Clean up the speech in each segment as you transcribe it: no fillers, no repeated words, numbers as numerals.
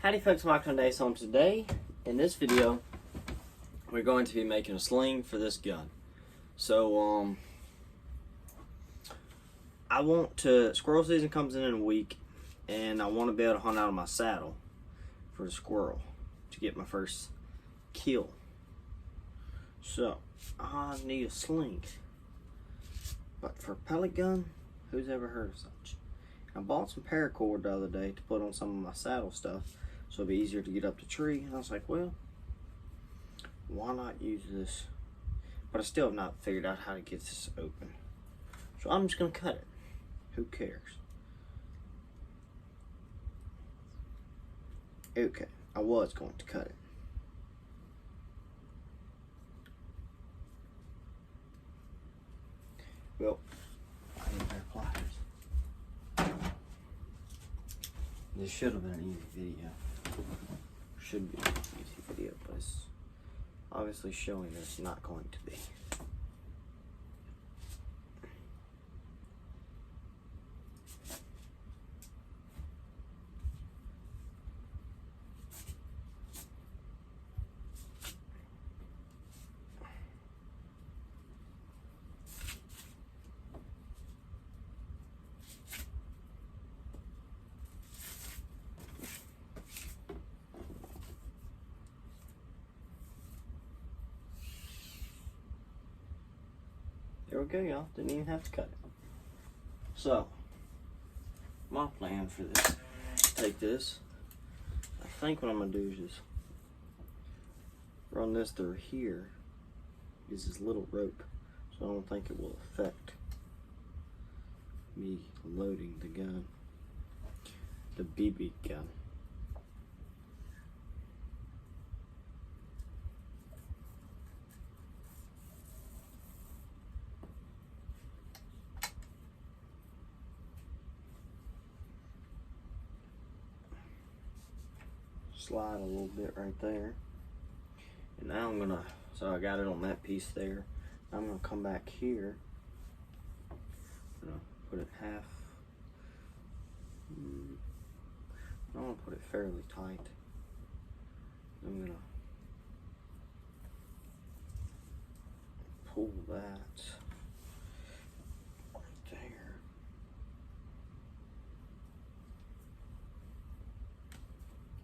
Howdy folks, Michael and Dace home today. In this video, we're going to be making a sling for this gun. So, squirrel season comes in a week, and I want to be able to hunt out of my saddle for the squirrel to get my first kill. So, I need a sling. But for a pellet gun, who's ever heard of such? I bought some paracord the other day to put on some of my saddle stuff, so it'd be easier to get up the tree. And I was like, well, why not use this? But I still have not figured out how to get this open. So I'm just gonna cut it. Who cares? Okay, I was going to cut it. Well, I need better pliers. This should have been an easy video. Should be an easy video, but it's obviously showing that it's not going to be. There we go, y'all. Didn't even have to cut it. So, my plan for this, take this. I think what I'm going to do is just run this through here. Use this little rope, so I don't think it will affect me loading the gun, the BB gun. Slide a little bit right there, and now I'm gonna, so I got it on that piece there. I'm gonna come back here, I'm gonna put it half, I'm gonna put it fairly tight. I'm gonna pull that right there.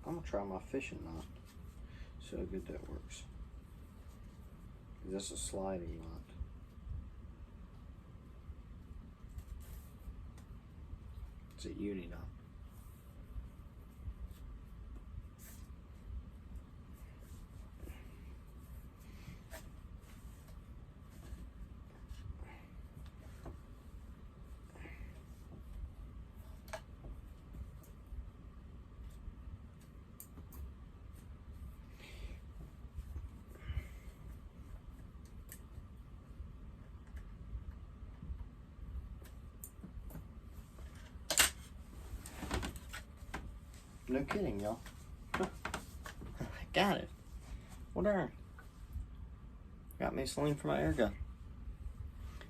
I'm gonna try my fishing knot, see how good that works. This is a sliding knot. It's a uni knot. No kidding, y'all. I got it. Well, darn. Got me a sling for my air gun.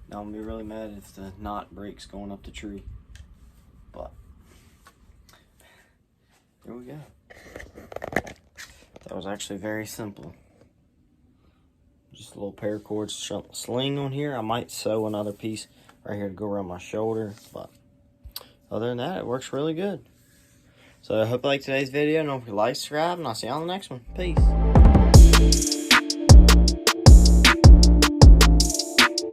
Now I'm gonna be really mad if the knot breaks going up the tree. But there we go. That was actually very simple. Just a little paracord sling on here. I might sew another piece right here to go around my shoulder, but other than that, it works really good. So I hope you liked today's video, and don't forget to like, subscribe, and I'll see you on the next one. Peace.